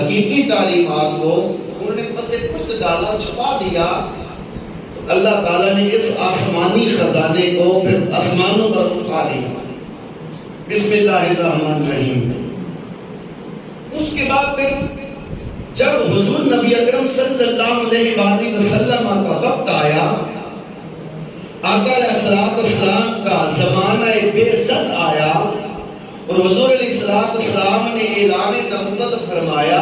حقیقی تعلیمات کو انہوں نے پس پشت ڈالا، چھپا دیا، تو اللہ تعالیٰ نے اس آسمانی خزانے کو پھر آسمانوں پر اٹھا دیا۔ بسم اللہ الرحمن الرحیم۔ اس کے بعد پھر جب حضور نبی اکرم صلی اللہ علیہ وآلہ وسلم کا وقت آیا، آقا علیہ السلام کا زمانہ بعثت آیا اور حضور علیہ السلام نے اعلان نبوت فرمایا،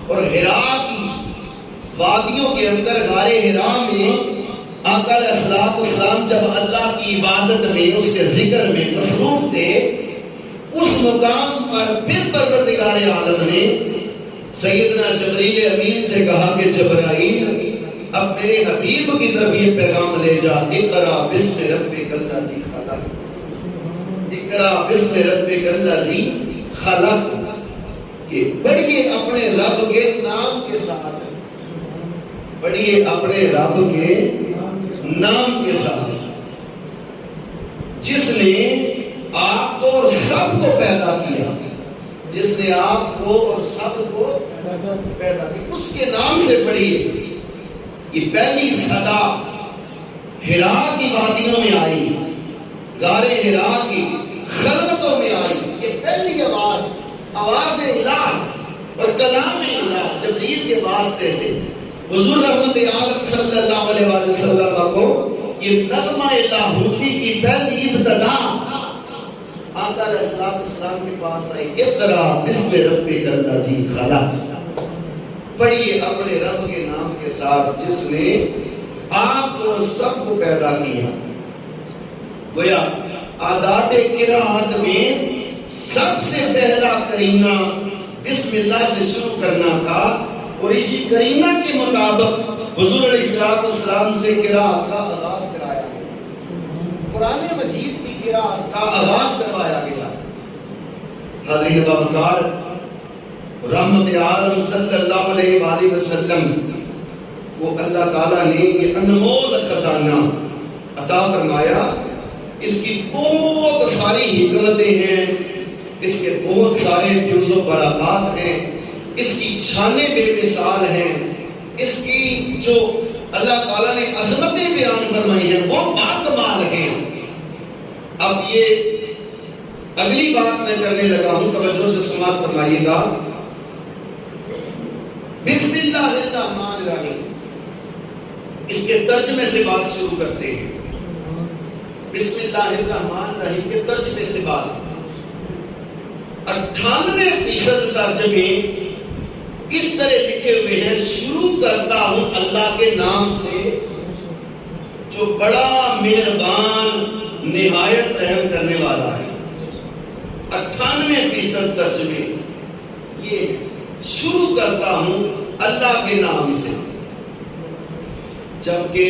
اور حرا کی وادیوں کے اندر غار حرا میں آقا علیہ السلام جب اللہ کی عبادت میں، اس کے ذکر میں مصروف تھے، اس مقام پر پھر پروردگار عالم نے سیدنا جبریل امین سے کہا کہ جبرائیل اب میرے حبیب کی طرف یہ پیغام لے جا، اقرا بسم ربک الذی خلق، اقرا بسم ربک الذی خلق، کہ پڑھیے اپنے رب کے نام کے ساتھ، پڑھیے اپنے رب کے نام کے ساتھ، جس نے آپ کو اور سب کو پیدا کیا، جس نے آپ کو اور سب کو پیدا کیا، اس کے نام سے پڑھیے۔ یہ پہلی صدا حرا کی وادیوں میں آئی، غار حرا کی خلوتوں میں آئی، یہ پہلی آواز الہ اور کلام الہ جبریل کے واسطے سے حضور رحمت عالم صلی اللہ علیہ وآلہ وسلم کو یہ نغمہ الہوتی کی پہلی ابتدا آقا علیہ السلام کے پاس آئی، اقرا بسم ربک الذی خلق، پڑھیے اپنے رب کے نام کے ساتھ جس نے آپ کو سب کو پیدا کیا۔ گویا آداب قرات میں سب سے پہلا کرینہ بسم اللہ سے شروع کرنا تھا، اور اسی کرینہ کے مطابق حضور علیہ السلام سے قرات کا آغاز کرایا گیا، قرآن مجید کی قرات کا آغاز کروایا گیا۔ حاضرین بابکار، رحمت عالم صلی اللہ علیہ وآلہ وسلم کو اللہ تعالیٰ نے یہ انمول خزانہ عطا فرمایا، اس کی بہت ساری حکمتیں ہیں، اس کے بہت سارے فیوز و برکات ہیں، اس کی شانیں بے مثال ہیں، اس کی جو اللہ تعالیٰ نے عظمتیں بیان فرمائی ہیں وہ باکمال ہیں۔ اب یہ اگلی بات میں کرنے لگا ہوں، توجہ سے سماعت فرمائیے گا۔ بسم اللہ الرحمن الرحیم، اس کے ترجمے سے بات شروع کرتے ہیں۔ بسم اللہ الرحمن الرحیم کے ترجمے سے بات، 98% ترجمے اس طرح لکھے ہوئے ہیں، شروع کرتا ہوں اللہ کے نام سے جو بڑا مہربان نہایت رحم کرنے والا ہے۔ 98% ترجمے یہ شروع کرتا ہوں اللہ کے نام سے، جبکہ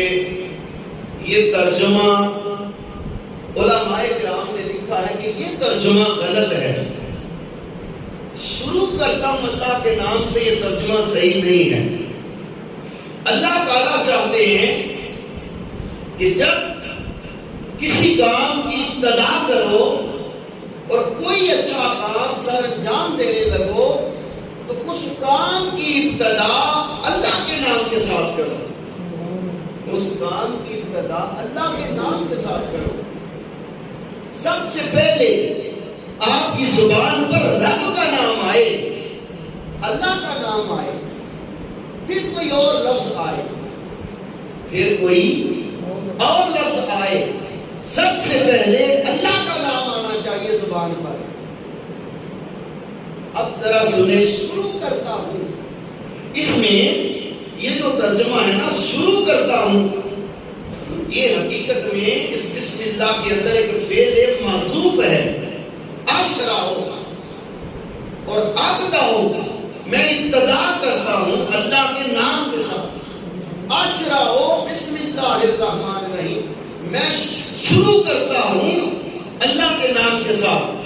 یہ ترجمہ علماء کرام نے لکھا ہے کہ یہ ترجمہ غلط ہے، شروع کرتا ہوں اللہ کے نام سے یہ ترجمہ صحیح نہیں ہے۔ اللہ تعالیٰ چاہتے ہیں کہ جب کسی کام کی ابتدا کرو اور کوئی اچھا کام سر انجام دینے لگو تو اس کام کی ابتدا اللہ کے نام کے ساتھ کرو، اس کام کی ابتدا اللہ کے نام کے ساتھ کرو۔ سب سے پہلے آپ کی زبان پر رب کا نام آئے، اللہ کا نام آئے، پھر کوئی اور لفظ آئے، پھر کوئی اور لفظ آئے، سب سے پہلے اللہ کا نام آنا چاہیے زبان پر۔ اب ذرا سنیں، شروع کرتا ہوں، اس میں یہ جو ترجمہ ہے نا شروع کرتا ہوں، یہ حقیقت میں اس بسم اللہ کے اندر ایک فعل محذوف ہے، اشرا ہوگا اور ابدا ہوگا۔ میں ابتدا کرتا ہوں اللہ کے نام کے ساتھ، اشرا ہو بسم اللہ الرحمن الرحیم، میں شروع کرتا ہوں اللہ کے نام کے ساتھ۔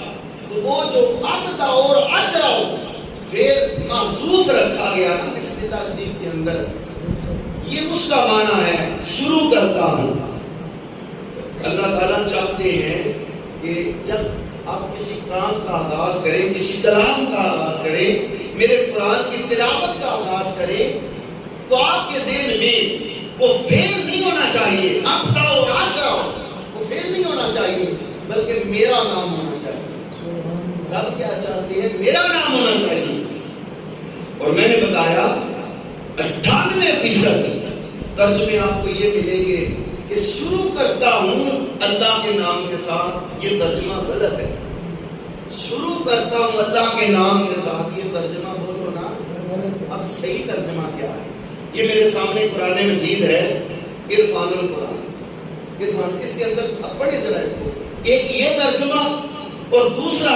تو وہ جو ابدا اور اشرا ہوگا فعل محذوف رکھا گیا نا بسم اللہ شریف کے اندر، یہ اس کا معنی ہے شروع کرتا ہوں۔ اللہ تعالیٰ چاہتے ہیں کہ جب آپ کسی کام کا آغاز کریں، کسی کلام کا آغاز کریں، میرے قرآن کی تلاوت کا آغاز کریں تو آپ کے ذہن میں وہ فیل نہیں ہونا چاہیے، ابتا اور آشرا وہ فیل نہیں ہونا چاہیے، بلکہ میرا نام ہونا چاہیے۔ رب کیا چاہتے ہیں؟ میرا نام ہونا چاہیے۔ اور میں نے بتایا 98% ترجمے آپ کو یہ ملیں گے کہ شروع کرتا ہوں اللہ کے نام کے ساتھ، یہ ترجمہ غلط ہے۔ شروع کرتا ہوں اللہ کے نام کے ساتھ، یہ ترجمہ بولو نا، اب صحیح ترجمہ کیا ہے؟ یہ میرے سامنے قرآن مجید ہے، عرفان القرآن، عرفان، اس کے اندر اب پڑھیں ذرا اس کو، ایک یہ ترجمہ اور دوسرا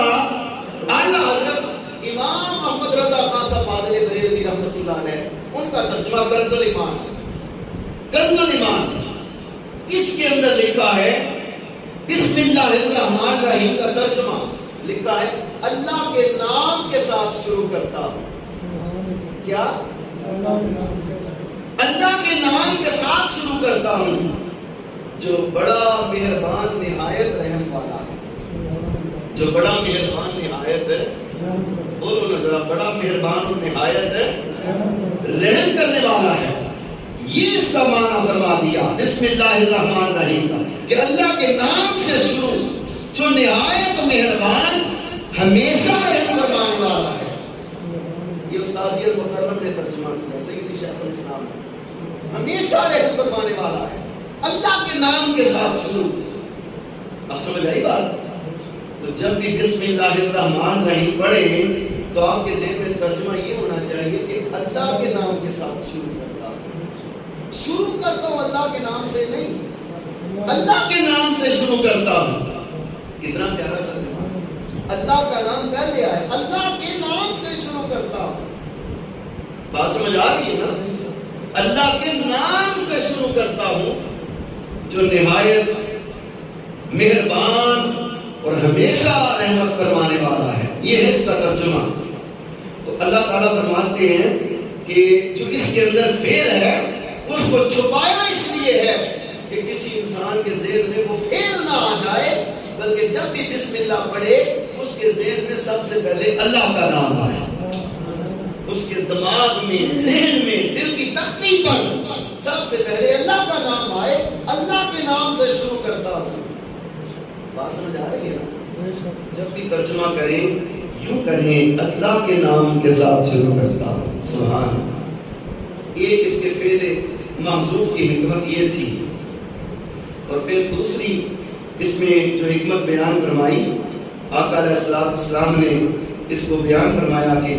اعلیٰ حضرت امام محمد رضا خان صاحب فاضل بریلوی رحمۃ اللہ علیہ ان کا ترجمہ کنز الایمان، کنز الایمان، اس کے اندر لکھا ہے بسم اللہ الرحمن الرحیم کا ترجمہ لکھا ہے اللہ کے نام کے ساتھ شروع کرتا ہوں۔ کیا؟ اللہ کے نام کے ساتھ شروع کرتا ہوں جو بڑا مہربان نہایت رحم والا ہے، جو بڑا مہربان نہایت ہے، بولو نا ذرا، بڑا مہربان اور نہایت ہے رحم کرنے والا ہے۔ یہ اس کا معنی فرما دیا بسم اللہ الرحمن الرحیم کا، کہ اللہ کے نام سے شروع جو نہایت مہربان ہمیشہ رحم فرمانے والا ہے۔ یہ استاذ المکرم نے ترجمہ کیا، سیدی شیخ الاسلام، ہمیشہ رحم فرمانے والا ہے، اللہ کے نام کے ساتھ شروع۔ اب سمجھ آئی بات؟ تو جب بھی بسم اللہ الرحمن الرحیم پڑھیں تو آپ کے ذہن میں ترجمہ یہ ہونا چاہیے کہ اللہ کے نام کے ساتھ شروع کرتا ہوں، شروع کرتا ہوں اللہ کے نام سے نہیں، اللہ کے نام سے شروع کرتا ہوں۔ کتنا پیارا ترجمہ، اللہ کا نام پہلے آئے، اللہ کے نام سے شروع کرتا ہوں۔ بات سمجھ آ رہی ہے نا؟ اللہ کے نام سے شروع کرتا ہوں جو نہایت مہربان اور ہمیشہ رحمت فرمانے والا ہے۔ یہ ہے اس کا ترجمہ۔ تو اللہ تعالیٰ فرماتے ہیں کہ جو اس کے اندر فعل ہے اس کو چھپایا اس لیے ہے کہ کسی انسان کے ذہن میں وہ فعل نہ آ جائے، بلکہ جب بھی بسم اللہ پڑھے اس کے ذہن میں سب سے پہلے اللہ کا نام آئے، اس کے دماغ میں، ذہن میں، دل کی تختی پر سب سے پہلے اللہ کا نام آئے۔ اللہ کے نام سے شروع کرتا ہوں۔ بات سمجھ آ رہی ہے نا؟ جب بھی ترجمہ کریں یوں کریں اللہ کے نام کے ساتھ شروع کرتا ہوں۔ سبحان۔ ایک اس کے فعل محذوف کی حکمت یہ تھی، اور پھر دوسری اس میں جو حکمت بیان فرمائی آقا علیہ السلام نے اس کو بیان فرمایا کہ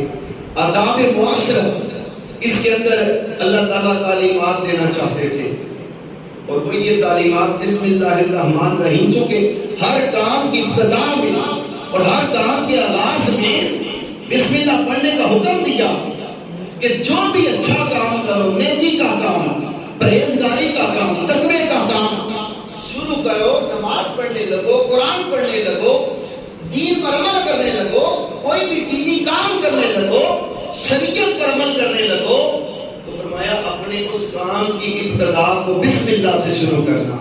آداب معاشرت، اس کے اندر اللہ تعالیٰ تعلیمات دینا چاہتے تھے، اور وہ یہ تعلیمات بسم اللہ الرحمن الرحیم، چونکہ ہر کام کی ابتدا میں اور ہر کام کے آغاز میں بسم اللہ پڑھنے کا حکم دیا کہ جو بھی اچھا کام کرو، نیکی کا کام، پرہیزگاری کا کام، تقوی کا کام شروع کرو، نماز پڑھنے لگو، قرآن پڑھنے لگو، دین پر عمل کرنے لگو، کوئی بھی دینی کام کرنے لگو، شریعت پر عمل کرنے لگو، تو فرمایا اپنے اس کام کی ابتدا کو بسم اللہ سے شروع کرنا،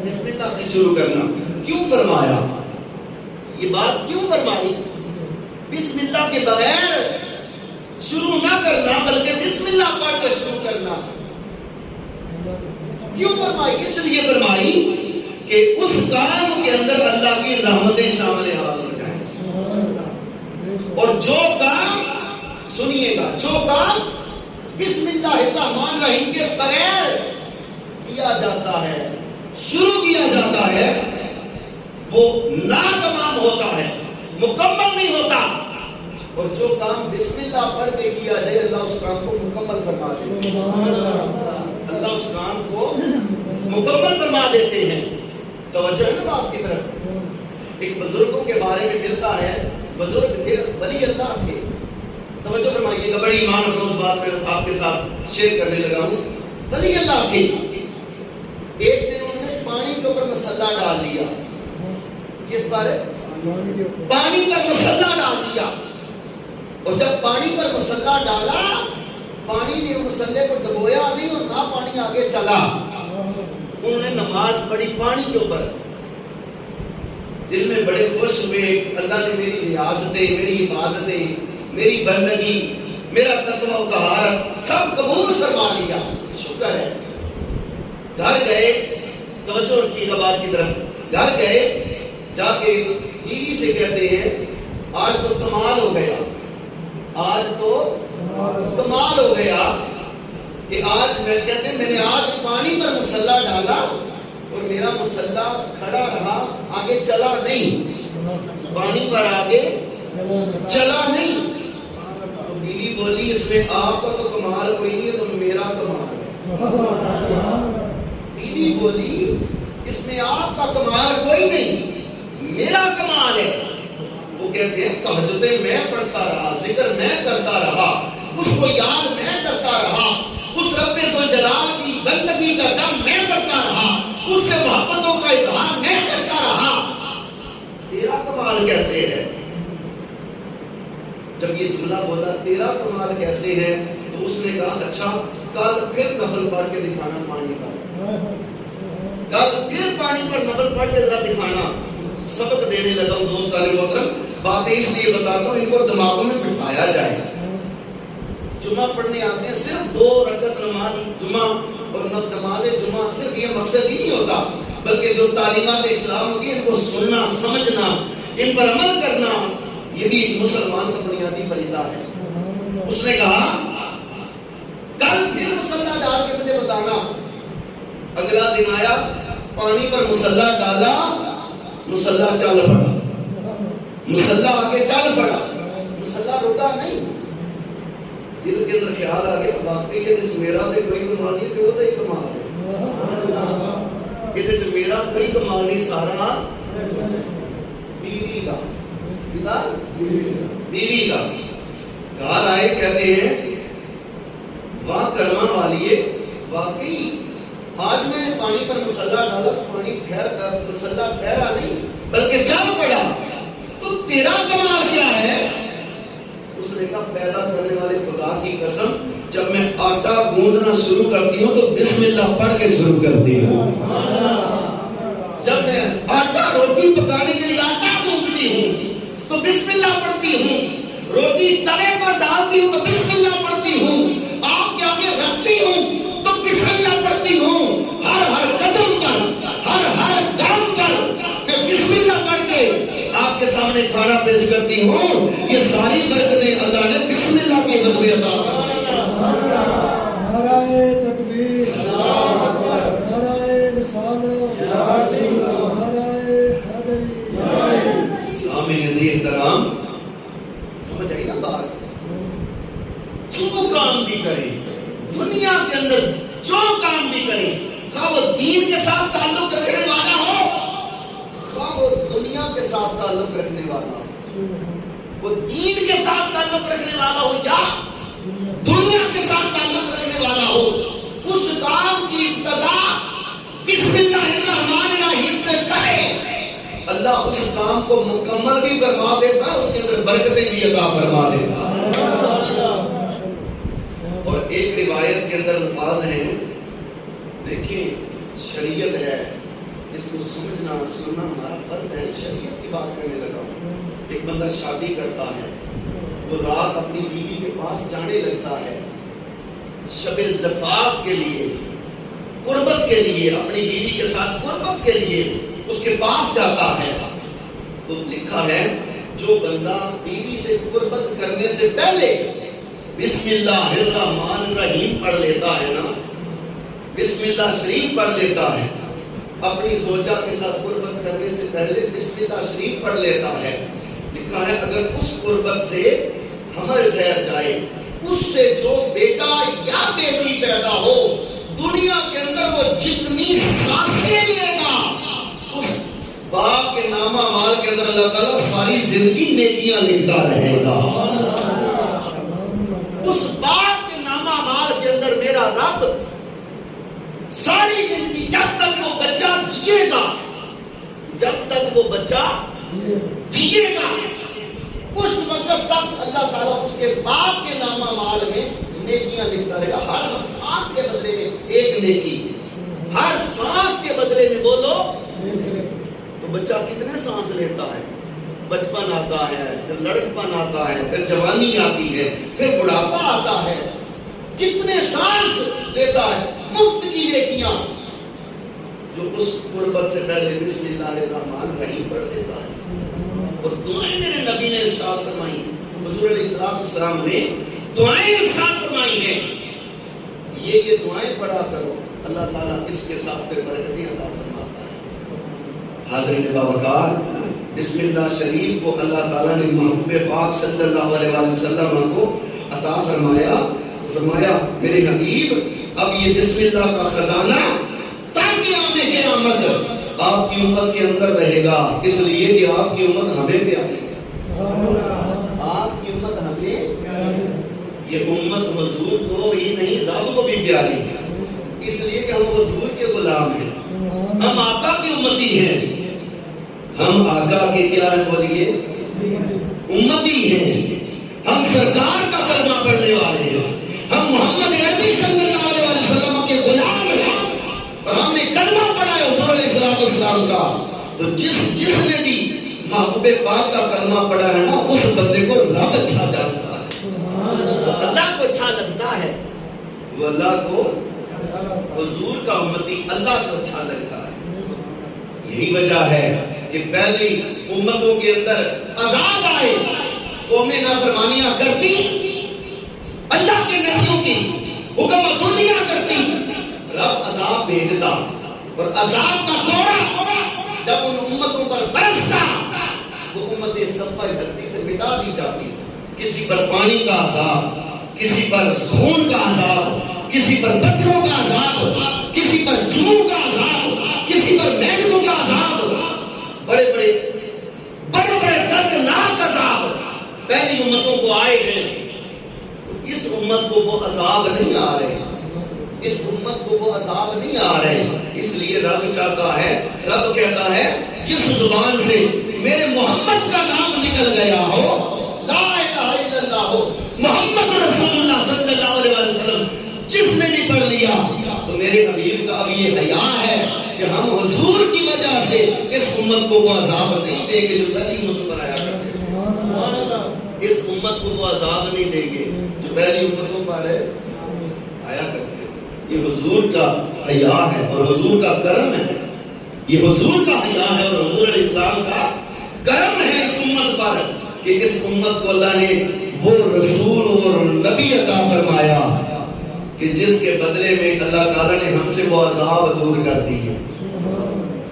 بسم اللہ سے شروع کرنا۔ کیوں فرمایا یہ بات؟ کیوں فرمائی؟ بسم اللہ کے بغیر شروع نہ کرنا، بلکہ بسم اللہ پڑھ کر شروع کرنا۔ کیوں فرمائی؟ اس لیے فرمائی کہ اس کام کے اندر اللہ کی رحمتیں شامل حال ہو جائیں، اور جو کام، سنیے گا، جو کام بسم اللہ الرحمن الرحیم کے بغیر کیا جاتا ہے، شروع کیا جاتا ہے، وہ ناتمام ہوتا ہے، مکمل نہیں ہوتا، اور جو کام بسم اللہ پڑھ کے کیا جائے اللہ اس کام کو مکمل فرما دیتے ہیں، اللہ اس کام کو مکمل فرما دیتے ہیں۔ توجہ ہے نا بات کی طرف؟ ایک بزرگوں کے بارے میں ملتا ہے، بزرگ تھے، ولی اللہ تھے، توجہ فرمائیے گا، بڑی ایمان افروز بات میں آپ کے ساتھ شیئر کرنے لگا ہوں۔ ولی اللہ تھے، ایک دن انہوں نے پانی کے اوپر مسلح ڈال دیا۔ کس بارے؟ پانی پر مسلح ڈال دیا، اور جب پانی پر مسلح ڈالا، پانی نے مسلح کو ڈبویا نہیں اور نہ پانی آگے چلا، انہوں نے نماز پڑھی پانی کے اوپر، دل میں بڑے خوش ہوئے، اللہ نے میری ریاضتیں، میری عبادتیں، میری بندگی، میرا تقوی و طہارت سب قبول فرما لیا، شکر ہے۔ گھر گئے، توجہ رکھیے گا بات کی طرف، گھر گئے جا کے بیوی سے کہتے ہیں آج تو کمال ہو گیا، آج تو کمال ہو گیا کہ آج میں کہتے ہیں میں نے آج پانی پر مصلی ڈالا اور میرا مصلی کھڑا رہا، آگے چلا نہیں، پانی پر آگے چلا نہیں۔ تو بیوی بولی اس میں آپ کا تو کمال کوئی نہیں ہے، تو میرا کمال ہے۔ بیوی بولی اس میں آپ کا کمال کوئی نہیں، میرا کمال ہے۔ وہ کہتے ہیں تہجدیں میں پڑھتا رہا، ذکر میں کرتا رہا، اس کو یاد میں کرتا رہا، اس رب ذوالجلال کی بندگی کا دم میں کرتا رہا، اس سے محبتوں کا اظہار میں کرتا رہا، تیرا کمال کیسے ہے؟ جب یہ جملہ بولا تیرا کمال کیسے ہے تو اس نے کہا اچھا کل پھر نفل پڑھ کے دکھانا پانی کا، کل پھر پانی پر نفل پڑھ کے ذرا دکھانا۔ سبق دینے لگا ہوں دوستان محترم، باتیں اس لیے بتاتا ہوں ان کو دماغوں میں بٹھایا جائے۔ جمعہ پڑھنے آتے ہیں، صرف 2 رکعت نماز جمعہ اور نماز جمعہ صرف یہ مقصد ہی نہیں ہوتا، بلکہ جو تعلیمات اسلام ہوتی ہیں ان کو سننا، سمجھنا، ان پر عمل کرنا، یہ بھی مسلمان کا بنیادی فریضہ ہے۔ اس نے کہا کل پھر مصلی ڈال کے مجھے بتانا۔ اگلا دن آیا، پانی پر مصلی ڈالا، مصلی چل پڑا، مصلی آگے چل پڑا، مصلی رکا نہیں۔ دل کے اندر خیال آ گیا واقعی یہ میرا تو کوئی کمال نہیں، تو وہ کمال ہے، یہ میرا کوئی کمال نہیں، سارا بیوی کا، بیوی کا۔ گھر آئے کہتے ہیں واہ کرما والیے، واقعی آج میں نے پانی پر مصلی ڈالا تو پانی مصلی ٹھہرا نہیں بلکہ چل پڑا، تو تیرا کمال کیا ہے؟ اس نے کہا پیدا کرنے والے خدا کی قسم، جب میں آٹا گوندنا شروع کرتی ہوں تو بسم اللہ پڑھ کے شروع کرتی ہوں۔ جب میں آٹا روٹی پکانے کے لیے آٹا گوندتی ہوں تو بسم اللہ پڑھتی ہوں، روٹی توے پر ڈالتی ہوں تو بسم اللہ پڑھتی ہوں، آپ کے آگے رکھتی ہوں تو بسم اللہ پڑھتی ہوں، ہر قدم پر، ہر گام پر میں بسم اللہ پڑھ کے آپ کے سامنے کھانا پیش کرتی ہوں۔ یہ ساری برکتیں اللہ نے بسم اللہ کی وجہ سے عطا فرمائی۔ نعرہ تکبیر، نعرہ رسالت، نعرہ حیدری۔ سامعین عزیز احترام، سمجھ آئی نا بات؟ جو کام بھی کریں دنیا کے اندر، جو کام بھی کریں، خواہ وہ دین کے ساتھ تعلق رکھنے والا ہو، خواہ وہ دنیا کے ساتھ تعلق رکھنے والا ہو، وہ دین کے ساتھ تعلق رکھنے والا ہو یا دنیا کے ساتھ تعلق رکھنے والا ہو، اس کام کی ابتدا بسم اللہ الرحمن الرحیم سے کرے، اللہ اس کام کو مکمل بھی فرما دیتا ہے، اس کے اندر برکتیں بھی عطا فرما دیتا ہے۔ اور ایک روایت کے اندر الفاظ ہیں، دیکھیں شریعت ہے، اس کو سمجھنا سننا ہمارا فرض ہے۔ شریعت کی بات کرنے لگا ہوں، ایک بندہ شادی کرتا ہے، وہ رات اپنی بیوی کے پاس جانے لگتا ہے، شب زفاف کے لیے، قربت کے لیے، اپنی بیوی کے ساتھ قربت کے لیے اس کے پاس جاتا ہے، تو لکھا ہے جو بندہ بیوی سے قربت کرنے سے پہلے بسم اللہ الرحمن الرحیم پڑھ لیتا ہے نا، بسم اللہ شریف پڑھ لیتا ہے، اپنی زوجہ کے ساتھ قربت کرنے سے پہلے بسم اللہ شریف پڑھ لیتا ہے، لکھا ہے اگر اس قربت سے حمل ٹھہر جائے، اس سے جو بیٹا یا بیٹی پیدا ہو، دنیا کے اندر وہ جتنی سانسیں لے گا، اس باپ کے نامہ مال کے اندر اللہ تعالیٰ ساری زندگی نیکیاں لکھتا رہے گا۔ اس باپ کے نامہ مال کے اندر میرا رب ساری زندگی، جب تک وہ بچہ جیے گا، جب تک وہ بچہ جیے گا، اس وقت تک اللہ تعالیٰ اس کے باپ کے نامہ مال میں نیکیاں لکھتا رہے گا۔ ہر سانس کے بدلے میں ایک نیکی، ہر سانس کے بدلے میں بولو تو بچہ کتنے سانس لیتا ہے؟ بچپن آتا ہے، پھر لڑکپن آتا ہے، پھر جوانی آتی ہے، پھر بڑھاپا آتا ہے، کتنے سانس دیتا ہے، مفت کی نیکیاں جو اس قربت سے پہلے بسم اللہ الرحمن الرحیم پڑھ لیتا ہے۔ اور دعائیں میرے نبی نے ارشاد فرمائی، حضور علیہ السلام نے دعائیں ارشاد فرمائی ہیں، یہ دعائیں پڑھا کرو، اللہ تعالیٰ اس کے ساتھ پہ برکتیں عطا فرماتا ہے۔ حاضرین باوقار، بسم اللہ شریف کو اللہ تعالیٰ نے محبوب پاک صلی اللہ علیہ وسلم کو عطا فرمایا، فرمایا میرے حبیب اب یہ بسم اللہ کا خزانہ تاکہ آنے قیامت آپ کی امت کے اندر رہے گا، اس لیے کہ آپ کی امت ہمیں پیاری ہے، آپ کی امت ہمیں، یہ امت حضور کو ہی نہیں رب کو بھی پیاری ہے، اس لیے کہ ہم حضور کے غلام ہیں، ہم آقا کی امتی ہیں، ہم آقا کے کیا ہیں بولیے امتی ہیں، ہم سرکار کا کلمہ پڑھنے والے ہیں، ہم محمد عربی صلی اللہ علیہ وسلم کے غلام ہیں، اور ہم نے کلمہ پڑھا ہے حضور علیہ السلام کا، تو جس نے بھی محبوب پاک کا کلمہ پڑھا ہے نا، اس بندے کو رب اچھا جانتا ہے، اللہ کو اچھا لگتا ہے، وہ اللہ کو، حضور کا امتی اللہ کو اچھا لگتا ہے۔ یہی وجہ ہے کہ پہلی امتوں کے اندر عذاب آئے، قومیں نافرمانیاں کرتی، اللہ کے نبیوں کی حکم عطولیاں کرتی، رب عذاب بھیجتا، اور عذاب کا کوڑا جب ان امتوں پر برستا، وہ امتیں صفحہ ہستی سے مٹا دی جاتی، کسی پر پانی کا عذاب، کسی پر خون کا عذاب، کسی پر پتھروں کا عذاب، کسی پر جوں کا عذاب، کسی پر مینڈکوں کا عذاب، بڑے بڑے دردناک عذاب پہلی امتوں کو آئے ہیں۔ اس امت کو وہ عذاب نہیں آ رہے، اس امت کو وہ عذاب نہیں آ رہے، اس لیے رب چاہتا ہے، رب کہتا ہے جس زبان سے میرے محمد کا نام نکل گیا ہو، لا الہ الا اللہ ہو، محمد رسول اللہ صلی اللہ علیہ وسلم جس نے بھی پڑھ لیا، تو میرے حبیب کا اب یہ حیا ہے کہ ہم حضور کی وجہ سے اس امت کو وہ عذاب نہیں دیں گے جو پہلی امت پر آیا کرتے ہیں، اس امت کو وہ عذاب نہیں دیں گے جو پہلی امتوں پر آیا کرتے ہیں۔ یہ حضور کا حیا ہے اور حضور کا کرم ہے، یہ حضور کا حیا ہے اور حضور علیہ السلام کا کرم ہے اس امت پر کہ اس امت کو اللہ نے وہ رسول اور نبی عطا فرمایا کہ جس کے بدلے میں اللہ تعالیٰ نے ہم سے وہ عذاب دور کر دی ہے،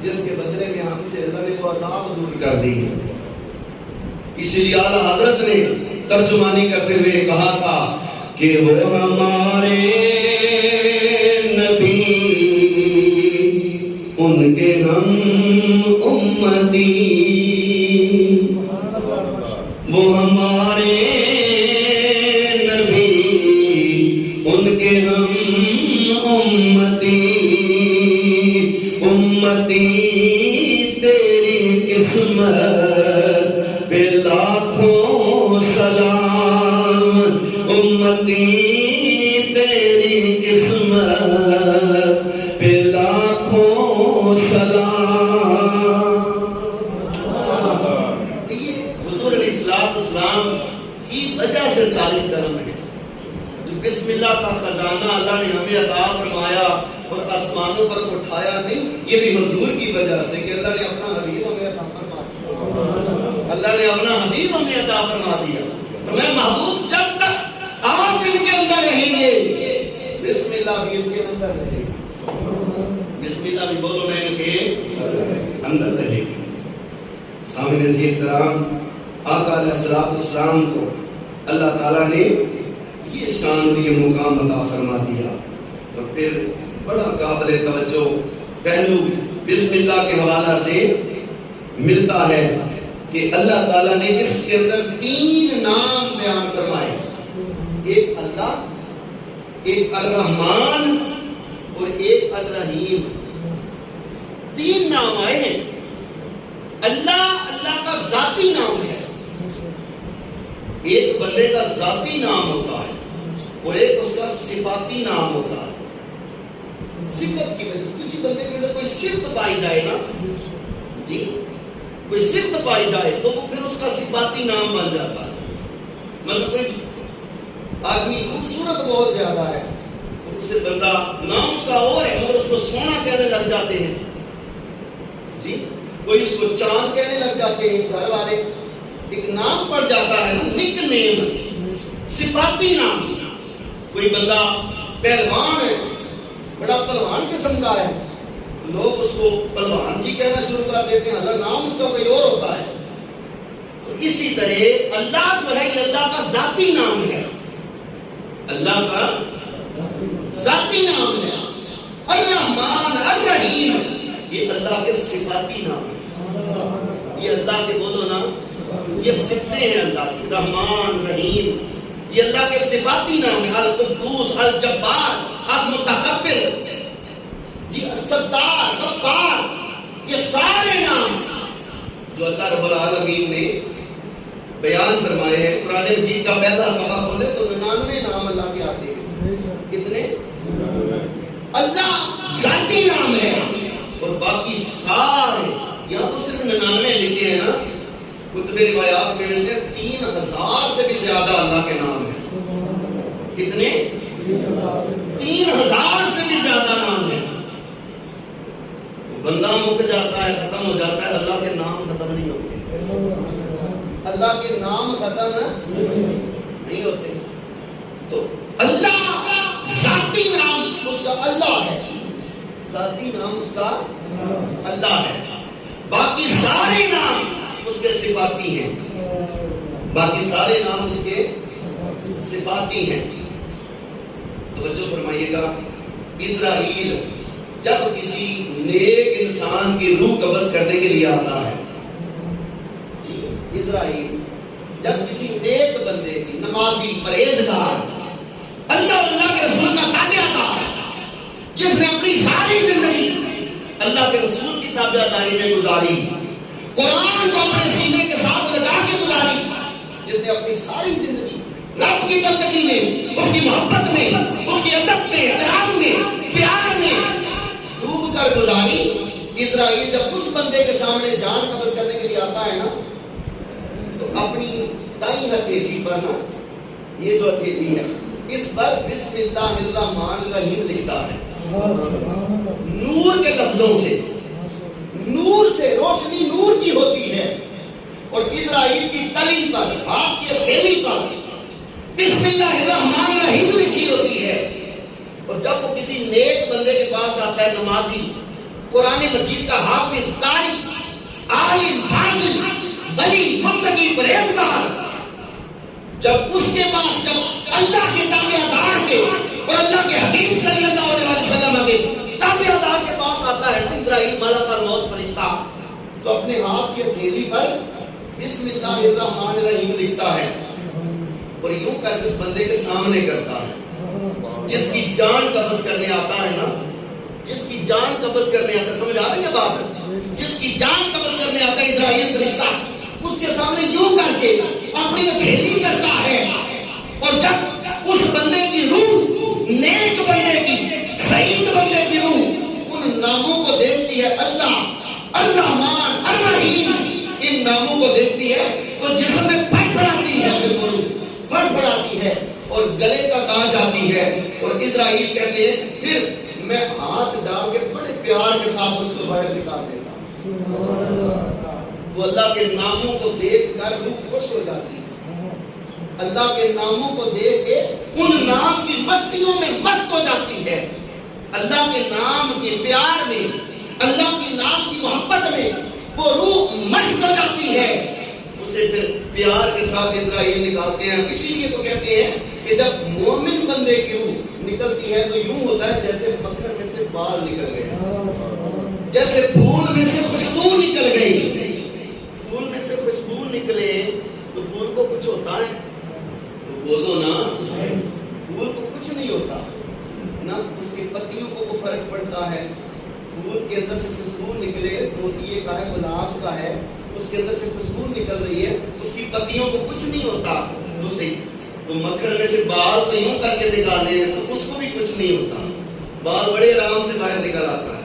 جس کے بدلے میں ہم سے اللہ نے وہ عذاب دور کر دی ہے۔ اسی لیے اعلیٰ حضرت نے ترجمانی کرتے ہوئے کہا تھا کہ وہ ہمارے نبی ان کے ہم امتی، وہ ہمارے نبی ان کے ہم امتی، امتی تیری قسمت پہ لاکھوں سلام، امتی تیری قسمت پہ لاکھوں سلام۔ یہ حضور علیہ السلام کی وجہ سے ساری کرم ہے، جو بسم اللہ کا خزانہ اللہ نے ہمیں عطا فرمایا اور آسمانوں پر اٹھایا نہیں، یہ بھی حضور کی وجہ سے کہ اللہ نے اپنا حبیب ہمیں عطا فرما دیا، اللہ نے اپنا حبیب ہمیں عطا فرما دیا۔ میں محبوب جب تک آپ ان کے اندر رہیں گے، بسم اللہ بھی ان کے اندر رہے گا، بسم اللہ بھی بولو میں ان کے اندر رہے گی۔ سامنے عزیز احترام، آقا علیہ السلام کو اللہ تعالیٰ نے یہ شان اور یہ مقام عطا فرما دیا، اور پھر بڑا قابل توجہ پہلو بسم اللہ کے حوالہ سے ملتا ہے کہ اللہ تعالیٰ نے اس کے اندر 3 نام بیان فرمائے، ایک اللہ، ایک الرحمن اور ایک الرحیم، 3 نام آئے ہیں۔ اللہ کا ذاتی نام ہے، ایک بندے کا ذاتی نام ہوتا ہے اور ایک اس کا صفاتی نام ہوتا ہے۔ صفت کی وجہ سے کسی بندے کے اندر کوئی صفت پائی جائے نا جی، کوئی صفت پائی جائے تو وہ پھر اس کا صفاتی نام بن جاتا ہے. مطلب کوئی آدمی خوبصورت بہت زیادہ ہے، اسے بندہ نام اس کا اور ہے مگر اس کو سونا کہنے لگ جاتے ہیں جی. کوئی اس کو چاند کہنے لگ جاتے ہیں گھر والے. ایک نام پڑ جاتا ہے نا، نک نیم، صفاتی نام. کوئی بندہ پہلوان ہے، بڑا پہلوان قسم کا ہے، لوگ اس کو پہلوان جی کہنا شروع کر دیتے ہیں، اللہ نام اس کا کوئی اور ہوتا ہے. تو اسی طرح اللہ جو ہے یہ اللہ کا ذاتی نام ہے، اللہ کا ذاتی نام ہے. الرحمن الرحیم یہ اللہ کے صفاتی نام ہے. یہ اللہ کے بولو نا، یہ صفتیں ہیں اللہ کی. رحمان رحیم یہ اللہ کے صفاتی نام ہے. القدوس الجبار المتکبر جی، الستار غفار، یہ سارے نام جو اللہ رب العالمین نے بیان فرمائے ہیں. قرآن مجید کا پہلا صفحہ کھولے تو 99 نام اللہ کے آتے ہیں. کتنے؟ اللہ ذاتی نام ہے اور باقی سارے یہاں تو صرف 99 لکھے ہیں نا، کتب روایات میں ملتے ہیں 3000 سے بھی زیادہ اللہ کے نام ہیں. کتنے؟ 3000 سے بھی زیادہ نام ہیں. بندہ مک جاتا ہے، ختم ہو جاتا ہے، اللہ کے نام ختم نہیں ہوتے. اللہ کے نام ختم نہیں ہوتے. تو اللہ ذاتی نام اس کا اللہ ہے، ذاتی نام اس کا اللہ ہے. باقی سارے نام اس کے صفاتی ہیں، باقی سارے نام اس کے صفاتی ہیں. توجہ فرمائیے گا. اسرائیل جب کسی نیک انسان کی روح قبض کرنے کے لیے آتا ہے، اسرائیل جب کسی نیک بندے کی، نمازی، پرہیزگار، اللہ اور اللہ کے رسول کا تابع دار، جس نے اپنی ساری زندگی اللہ کے رسول کی تابع داری میں گزاری، قرآن کو اپنے سینے کے ساتھ لگا کے گزاری، جس نے اپنی ساری زندگی رب کی بندگی میں، اس کی محبت میں، اس کی ادب میں، احترام میں، پیار میں ڈوب کر گزاری. اسرائیل جب اس بندے کے سامنے جان قبض کرنے کے لیے آتا ہے نا، تو اپنی دائیں ہتھیلی پر نا، یہ جو ہتھیلی ہے اس پر بسم اللہ الرحمن الرحیم لکھتا ہے. نور کے لفظوں سے، نور سے، روشنی نور کی ہوتی ہے. اور اسرائیل کی تلی پر، ہاتھ کی ہتھیلی پر بسم اللہ الرحمن الرحیم لکھی ہوتی ہے. اور جب وہ کسی نیک بندے کے پاس آتا ہے، نمازی، قرآن مجید کا حافظ، قاری، عالم، فاضل، ولی، متقی، پرہیزگار، جب اس کے پاس، جب اللہ کے تابع دار کے اور اللہ کے حبیب صلی اللہ علیہ وسلم کے تابع دار کے پاس آتا ہے نا اسرائیل، ملک الموت فرشتہ، تو اپنے ہاتھ کی ہتھیلی پر بسم اللہ الرحمن الرحیم لکھتا ہے اور یوں کر اس بندے کے سامنے کرتا ہے. جس کی جان قبض کرنے آتا ہے نا، جس کی جان قبض کرنے آتا ہے، سمجھ آ رہی ہے بات؟ جس کی جان قبض کرنے آتا ہے اسرائیل فرشتہ، اس کے سامنے یوں کر کے اپنی ہتھیلی کرتا ہے. اور جب اس بندے کی روح، نیک بندے کی، سعید بندے کی روح ان ناموں کو دیکھتی ہے، اللہ، الرحمن، الرحیم، ان ناموں کو دیکھتی ہے تو جسم میں پھٹ پڑاتی ہے، پھٹ پڑاتی ہے اور گلے تک آ جاتی ہے. اور اسرائیل کہتے ہیں پھر میں ہاتھ ڈال کے بڑے پیار کے ساتھ اس کو باہر نکال دیتا ہوں. وہ اللہ کے ناموں کو دیکھ کر روح خوش ہو جاتی ہے. اللہ کے ناموں کو دیکھ کے ان نام کی مستیوں میں مست ہو جاتی ہے. اللہ کے نام کے پیار میں، اللہ کے نام کی محبت میں وہ روح مست ہو جاتی ہے. اسے پھر پیار کے ساتھ اسرائیل نکالتے ہیں. اسی لیے تو کہتے ہیں کہ جب مومن بندے کی روح نکلتی ہے تو یوں ہوتا ہے جیسے مکھن میں سے بال نکل گئے، جیسے پھول میں سے خوشبو نکل گئی. پھول میں سے خوشبو نکلے تو پھول کو کچھ ہوتا ہے؟ تو بولو نا، پھول کو کچھ نہیں ہوتا نا، اس کی پتیوں کو وہ فرق پڑتا ہے. پھول کے اندر سے خوشبو نکلے، موتیے کا ہے، گلاب کا ہے، اس کے اندر سے خوشبو نکل رہی ہے، اس کی پتیوں کو کچھ نہیں ہوتا. تو مکھن میں سے بال تو یوں کر کے نکالے تو اس کو بھی کچھ نہیں ہوتا، بال بڑے آرام سے باہر نکل آتا ہے.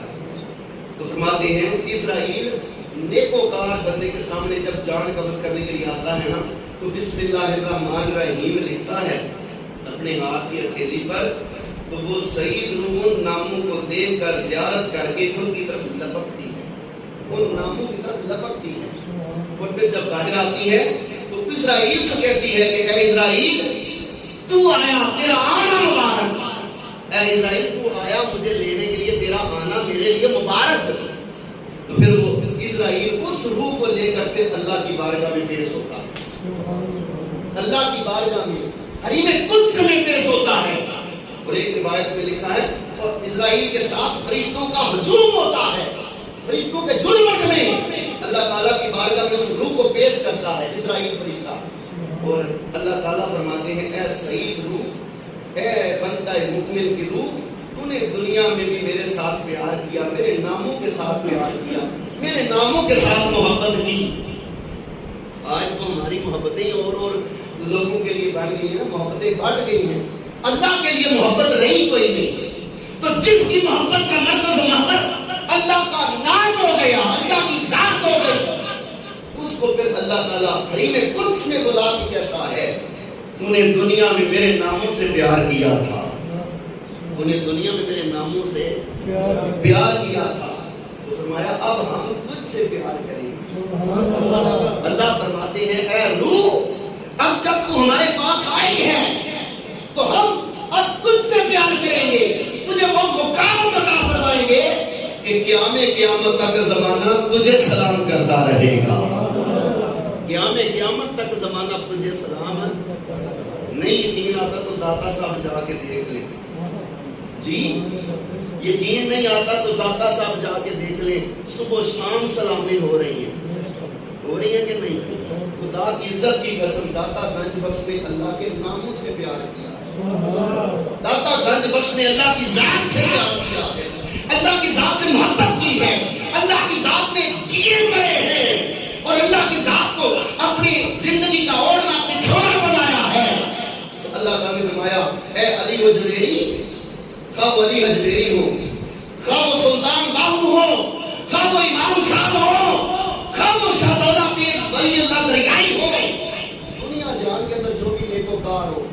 تو فرماتے ہیں اسرائیل نیکوکار بندے کے سامنے جب جان قبض کرنے کے لیے آتا ہے نا تو بسم اللہ الرحمن الرحیم لکھتا ہے اپنے ہاتھ کی ہتھیلی پر، تو وہ سعید روح ان ناموں کو دیکھ کر زیارت کر کے ان کی طرف لپکتی ہے، ان ناموں کی طرف لپکتی ہے، اور پھر جب باہر آتی ہے تو اسرائیل سے کہتی ہے کہ اے اسرائیل تو آیا، تیرا آنا مبارک، اے اسرائیل تو آیا مجھے لینے کے لیے، تیرا آنا میرے لیے مبارک۔ تو پھر وہ اسرائیل اس روح کو لے کر پھر اللہ کی بارگاہ میں پیش ہوتا ہے، اللہ کی بارگاہ میں حریم قدس میں پیش ہوتا ہے، اور ایک روایت میں لکھا ہے اور اسرائیل کے ساتھ فرشتوں کا ہجوم ہوتا ہے، فرشتوں کے جھرمٹ میں اللہ تعالیٰ کی بارگاہ میں اس روح کو پیش کرتا ہے اسرائیل فرشتہ، اور اللہ تعالیٰ فرماتے ہیں اے سعید روح، اے بندہ مومن کی روح، تو نے دنیا میں بھی میرے ساتھ پیار کیا، میرے ناموں کے ساتھ پیار کیا، میرے ناموں کے ساتھ محبت کی۔ آج تو ہماری محبتیں اور لوگوں کے لیے بڑھ گئی ہیں، محبتیں بڑھ گئی ہیں، اللہ کے لیے محبت رہی کوئی نہیں۔ تو جس کی محبت کا مرکز محبت اللہ کا نام ہو گیا، اللہ کی ذات ہو گئی، اس کو پھر اللہ تعالیٰ حریم قدس میں بلا کے کہتا ہے تو نے دنیا میں میرے ناموں سے پیار کیا تھا، تو نے دنیا میں میرے ناموں سے پیار کیا تھا، تو فرمایا اب ہم تجھ سے پیار کریں گے۔ اللہ فرماتے ہیں اے روح، اب جب تو ہمارے پاس آئی ہے تو ہم اب تجھ سے پیار کریں گے، تجھے وہ مقام عطا فرمائیں گے کہ قیامت تک زمانہ تجھے سلام کرتا رہے گا، قیامت تک زمانہ تجھے سلام نہیں۔ یقین آتا تو داتا صاحب جا کے دیکھ لیں، جی یقین نہیں آتا تو داتا صاحب جا کے دیکھ لیں، صبح و شام سلامی ہو رہی ہے کہ نہیں؟ خدا کی عزت کی قسم داتا گنج بخش نے اللہ کے ناموں سے پیار کیا ہے، داتا گنج بخش نے اللہ کی ذات سے پیار کیا ہے، اللہ کی ذات سے محبت کی ہے، اللہ کی ذات میں جیے مرے ہیں، اور اللہ کی ذات کو اپنی زندگی کا اوڑھنا بچھونا بنایا ہے۔ تو اللہ تعالیٰ نے فرمایا اے علی حجویری، خواہ وہ علی حجویری ہو، خواہ وہ سلطان باہو ہو، خواہ وہ امام صاحب ہو، خواہ وہ شہدولہ پیر ولی اللہ دریائی ہو، دنیا جہان کے اندر جو بھی نیکوکار ہو،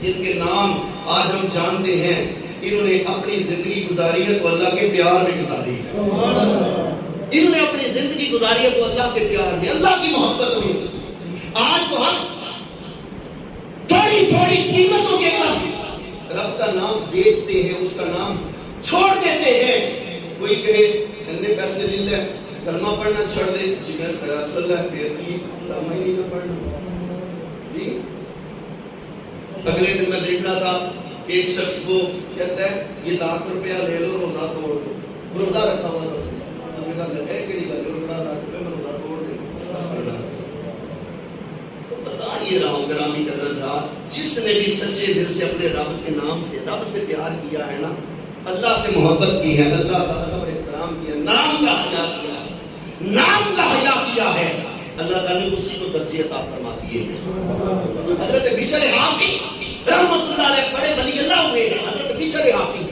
جن کے نام آج ہم جانتے ہیں، انہوں نے اپنی زندگی گزاری ہے تو اللہ کے پیار میں گزاری ہے، انہوں نے اپنی زندگی گزاری ہے تو اللہ کے پیار میں، اللہ کی محبت میں۔ آج تو ہم تھوڑی تھوڑی قیمتوں کے بس رب کا نام بیچتے ہیں، اس کا نام چھوڑ دیتے ہیں۔ کوئی کہے انہیں پیسے لے لے، کلمہ پڑھنا چھوڑ دے، جگر خیال صلی اللہ پھر کی رامائی نہیں نہ پڑھنا، جی۔ اگلے دن میں دیکھ رہا تھا ایک شخص کو کہتا ہے یہ ₹1,00,000 لے لو، روزہ توڑ دو، روزہ رکھا ہوا تھا، میں نے کہا ہے کہ نہیں بھائی ₹1,00,000 میں روزہ توڑ دے، تو بتا یہ رہا ہوں گرامی قدر حضرات، جس نے بھی سچے دل سے اپنے رب کے نام سے رب سے پیار کیا ہے نا، اللہ سے محبت کی ہے، اللہ کا ادب اور احترام کیا، نام کا حیا کیا ہے، نام کا حیا کیا ہے، اللہ تعالیٰ نے اسی کو درجے عطا فرما دیے۔ حضرت بشر حافی رحمت اللہ علیہ بڑے ولی اللہ ہوئے ہیں، حضرت بشر حافی،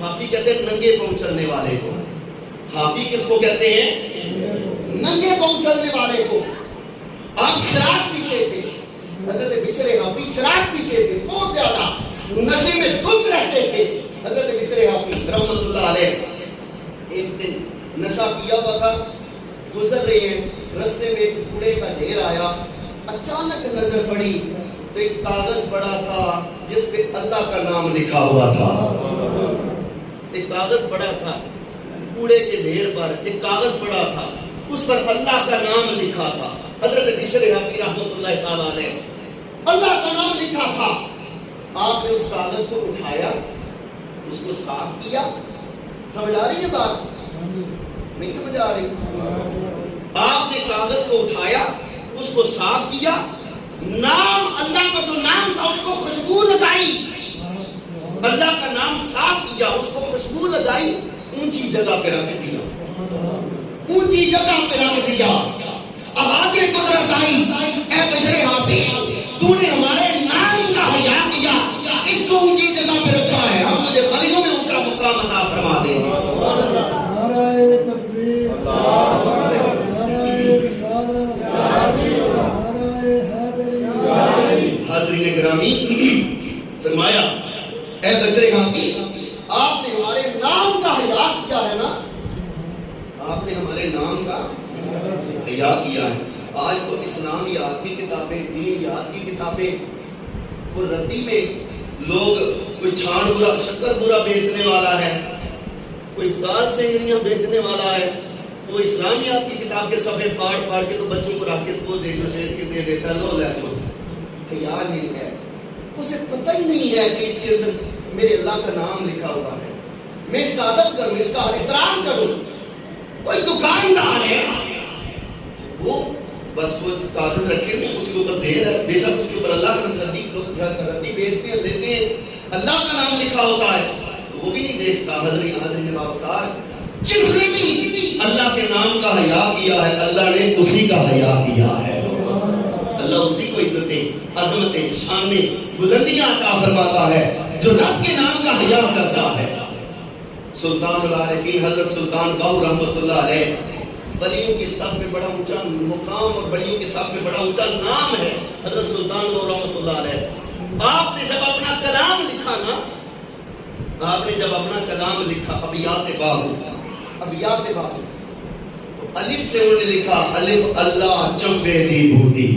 حافی کہتے ہیں ننگے پاؤں چلنے والے کو، حافی کس کو کہتے ہیں؟ ننگے پاؤں چلنے والے کو۔ آپ شراب پیتے تھے، حضرت بشر حافی شراب پیتے تھے بہت زیادہ، نشے میں دھت رہتے تھے، حضرت بشر حافی رحمت اللہ علیہ ایک دن نشہ پیا ہوا تھا، گزر رہے ہیں، رستے میں ایک کوڑے کا ڈھیر آیا، اچانک نظر پڑی تو ایک کاغذ پڑا تھا جس پہ اللہ کا نام لکھا ہوا تھا، ایک کاغذ پڑا تھا کوڑے کے ڈھیر پر، ایک کاغذ پڑا تھا اس پر اللہ کا نام لکھا تھا۔ حضرت بشر حافی رحمت اللہ تعالی علیہ اللہ کا نام لکھا تھا، آپ نے اس کاغذ کو اٹھایا، اس کو صاف کیا، سمجھ آ رہی ہے بات؟ نہیں سمجھ آ رہی؟ آپ نے کاغذ کو اٹھایا، اس کو صاف کیا، نام اللہ کا جو نام تھا اس کو خوشبو لگائی، اللہ کا نام صاف کیا، اس کو خوشبو لگائی، اونچی جگہ پہ رکھ دیا، اونچی جگہ پہ رکھ دیا، آواز قدرت آئی، اے بشر حافی تو نے ہمارے نام کا حیا کیا، اس کو اونچی جگہ پہ رکھا ہے، ہم تجھے ولیوں میں اونچا مقام عطا فرما دیں گے۔ نعرہ تکبیر، فرمایا اے بشر حافی آپ نے ہمارے نام کا حیا کیا ہے نا، آپ نے ہمارے نام کا حیا کیا ہے۔ آج تو اسلامیات کی کتابیں، دینیات کی کتابیں، وہ ردی میں لوگ کوئی چھان برا شکر برا بیچنے والا ہے، کوئی دال سینگڑیاں بیچنے والا ہے، وہ اسلامیات کی کتاب کے صفحے پاڑ پاڑ کے تو بچوں کو رکھ کے وہ دے دیتا ہے، لو لے جو حیا نہیں ہے، اسے پتہ ہی نہیں ہے کہ اس کے اندر میرے اللہ کا نام لکھا ہوا ہے، میں اس کا ادب کروں، اس کا احترام کروں۔ کوئی دکاندار ہے وہ بس وہ کاغذ رکھے ہوئے اس کے اوپر دے رہا ہے، بے شک اس کے اوپر اللہ کا ردی بیچتے ہیں، لیتے ہیں، اللہ کا نام لکھا ہوتا ہے، وہ بھی نہیں دیکھتا۔ حضرین باوقار، جس نے بھی اللہ کے نام کا حیا کیا ہے اللہ نے اسی کا حیا کیا ہے، اللہ اسی کو عزتیں، عظمتیں، شانیں، بلندیاں عطا فرماتا ہے جو رب کے نام کا حیا کرتا ہے۔ سلطان العارفین حضرت سلطان باہو رحمۃ اللہ علیہ، ولیوں کی سب میں بڑا اونچا مقام اور ولیوں کی سب میں بڑا اونچا نام ہے حضرت سلطان باہو رحمۃ اللہ علیہ۔ آپ نے جب اپنا کلام لکھا نا، آپ نے جب اپنا کلام لکھا ابیات باہو، ابیات باہو، تو الف سے انہوں نے لکھا الف اللہ چمبے دی بوٹی،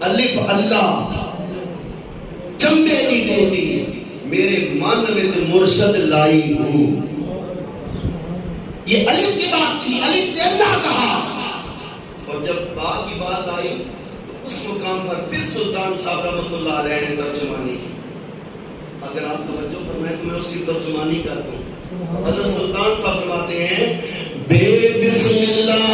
الف اللہ چمبے دی بوٹی، میرے من میں تو مرشد لائی ہوں۔ یہ الف کی بات تھی، الف سے اللہ کہا، اور جب با کی بات آئی تو اس مقام پر پھر سلطان صاحب رحمۃ اللہ علیہ نے ترجمانی کی۔ اگر آپ توجہ فرمائیں تو میں اس کی ترجمانی کرتا ہوں۔ حضرت سلطان صاحب فرماتے ہیں بے بسم اللہ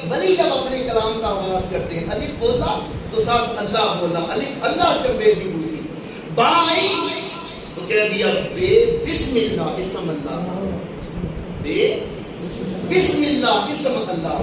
ولی جب اپنے کلام کا آغاز کرتے ہیں الف بولا تو ساتھ اللہ بولا، الف اللہ چمبے دی ہوئی، با آئی تو کہہ دیا بے بسم اللہ اسم اللہ، بے بسم اللہ اسم اللہ۔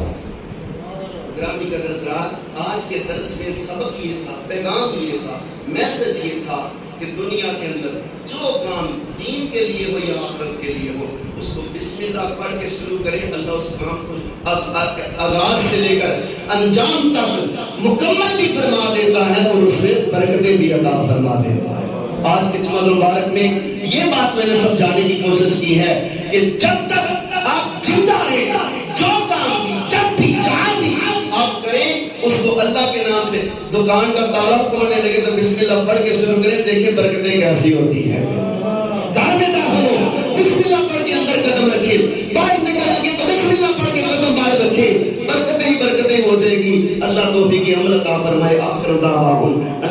گرامی قدر حضرات، آج کے درس میں سبق یہ تھا، پیغام یہ تھا، میسج یہ تھا کہ دنیا کے اندر جو کام دین کے لیے ہو یا آخرت کے لیے ہو اس کو بسم اللہ پڑھ کے شروع کریں، اللہ اس کام کو آغاز سے لے کر انجام تک مکمل بھی فرما دیتا ہے اور اس میں برکتیں بھی عطا فرما دیتا ہے۔ آج کے جمعہ مبارک میں یہ بات میں نے سمجھانے کی کوشش کی ہے کہ جب تک آپ زندہ رہیں، جو کام بھی جب بھی جہاں بھی آپ کریں اس کو اللہ کے نام سے، دکان کا تالا کھولنے لگے تو بسم اللہ پڑھ کے شروع کریں، دیکھیں برکتیں کیسی ہوتی ہیں۔ گھر میں داخل ہو بسم اللہ پڑھ کے اندر قدم رکھے، باہر نکل لگے تو بسم اللہ پڑھ کے قدم باہر رکھے، برکتیں ہی برکتیں ہو جائے گی۔ اللہ توفیق عمل عطا فرمائے۔ آخر دعواہم